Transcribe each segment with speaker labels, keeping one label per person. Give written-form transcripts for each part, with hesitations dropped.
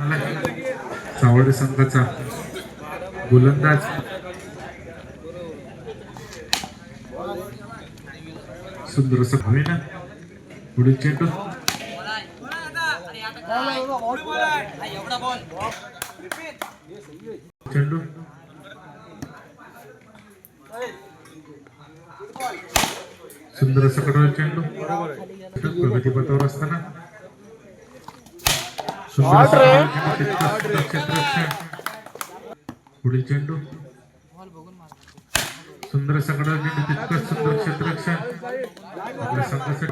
Speaker 1: सावर्डे संघाचा गोलंदाज सुंदर असं हवेनं पुढील चेंडू चेंडू सुंदर असं कडवल चेंडू प्रगतीपथावर असताना पुढील चेंडू सुंदर असं कडवल चेंडू तितकंच सुंदर क्षेत्ररक्षण आपल्या संघासाठी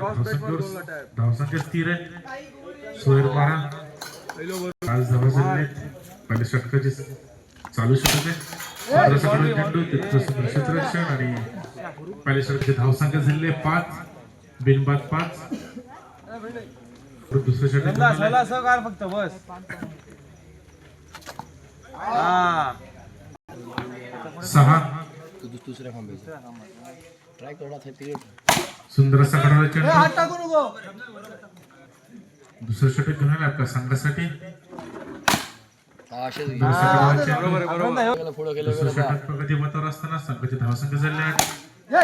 Speaker 1: धावसंख्या स्थिर आहे. सोयर मारा आज धावा झाले पहिल्या षटकाचे चालू षटक आहे. सुंदर असं कडवल चेंडू तितकं सुंदर क्षेत्ररक्षण आणि पहिल्या षटकाची धावसंख्या झालेली 5 बिनबाद 5. दुसऱ्या षटक
Speaker 2: फक्त बस
Speaker 1: सहा सुंदर असा कडवल चेंडू दुसरं षटक घेऊन आले आपल्या संघासाठी. दुसरं षटक प्रगतीपथावर असताना संघाची धावसंख्या झाली 8.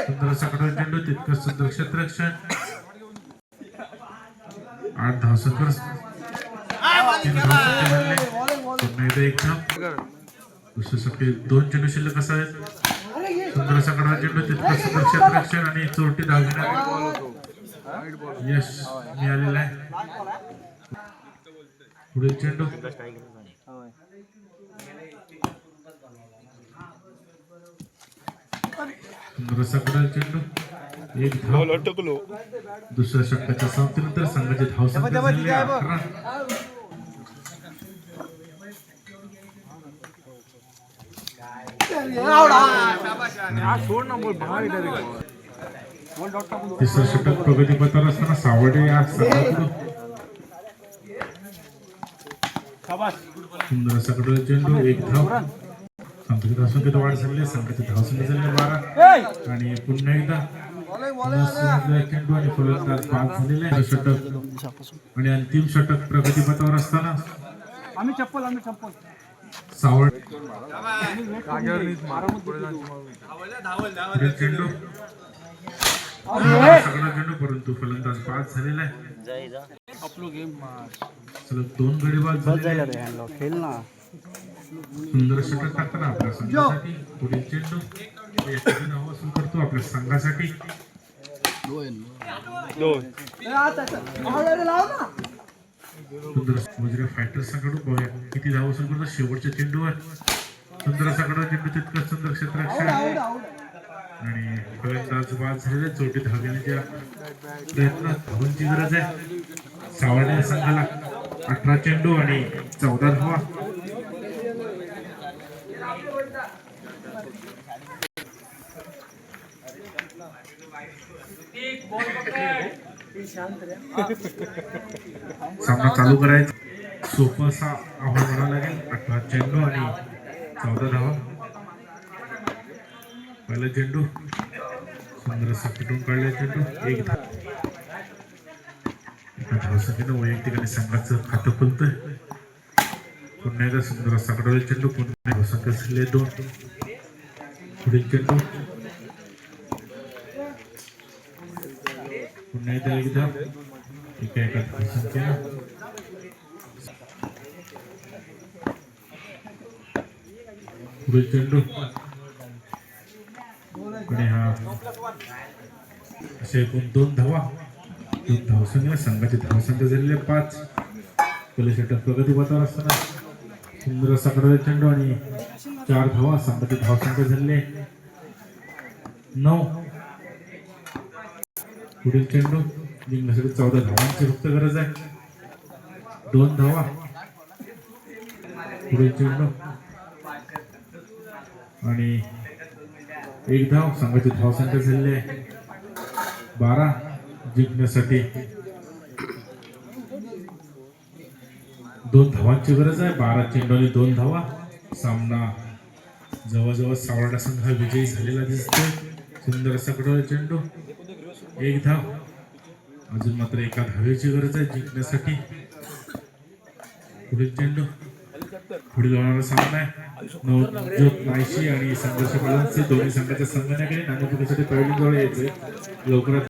Speaker 1: सुंदर असा कडवल चेंडू तितकंच सुंदर क्षेत्ररक्षण 8 धावसंख्या एक धाव. दुसरं षटक 2 चेंडू शिल्लक असावेत. सुंदर असा कडवल चेंडू तितकंच सुंदर क्षेत्ररक्षण आणि चोरटी धाव घेण्यात यश मिळालेलं आहे. पुढील चेंडू सुंदर असा कडवल चेंडू एक धाव. दुसऱ्या षटकाच्या समाप्तीनंतर संघाची धावसंख्या झाली 11. तिसरं षटक प्रगतीपथावर असताना सावर्डे या संघाकडून सुंदर असा कडवल चेंडू एक धाव. संघाची धावसंख्येत वाढ झाली. संघाची धावसंख्या झाली 12 आणि पुन्हा एकदा चेंडू आणि फलंदाज बाद झालेले आहे. षटक आणि अंतिम षटक प्रगतीपथावर असताना सावर्डे चेंडू सगळा चेंडू परंतु फलंदाज बाद झालेला आहे. सलग 2 गडी बाद झाले. सुंदर षटक टाकताना आपल्या संघासाठी पुढील चेंडू वसूल करतो आपल्या संघासाठी. सुंदर वज्र फायटर संघाकडून बघूया किती धाव वसूल करतो शेवटच्या चेंडूवर. सुंदर असा कडवल चेंडू तितकं सुंदर क्षेत्ररक्षण आणि फलंदाज बाद झालेले. चोटी धाव घेण्याच्या प्रयत्नात धावांची गरज आहे. सावर्डे संघाला 18 चेंडू आणि 14 धावा. सामना चालू करायचा सोपं असा आव्हान म्हणावं लागेल. 18 चेंडू आणि 14 धावा. पहिला चेंडू सुंदर असा कुठून काढला चेंडू एक धाव. धावसंख्येनं वैयक्तिक आणि संघाचं खातं खुलतंय. पुन्हा एकदा सुंदर असा कडवल चेंडू पुन्हा धावसंख्या झाली 2. पुढील चेंडू पुन्हा एकदा एक धाव. एका धावसंख्येनं पुढील चेंडू आणि हा असे एकूण 2 धावा. 2 धावसंख्या संघाची धावसंख्या झालेली 5. पहिल्या षटक प्रगतीपथावर असताना सुंदर असा कडवल चेंडू आणि 4 धावा. संघाची धावसंख्या झालेली 9. पुढील चेंडू जिंकण्यासाठी 14 धावांची फक्त गरज आहे. 2 धावा. पुढील चेंडू आणि 1 धाव. संघाची धावसंख्या झालेली आहे 12. जिंकण्यासाठी 2 धावांची गरज आहे. 12 चेंडू आणि 2 धावा. सामना जवळजवळ सावर्डे संघ हा विजयी झालेला दिसतोय. सुंदर असा कडवल चेंडू 1 धाव. अजून मात्र एका धावेची गरज आहे जिंकण्यासाठी. पुढील चेंडू पुढील होणारा सामना आहे नवज्योत नायशी आणि संघर्ष पालनचे दोन्ही संघाच्या संघाने नाणेफेकीसाठी पहिल्यांदा यायचे लवकरात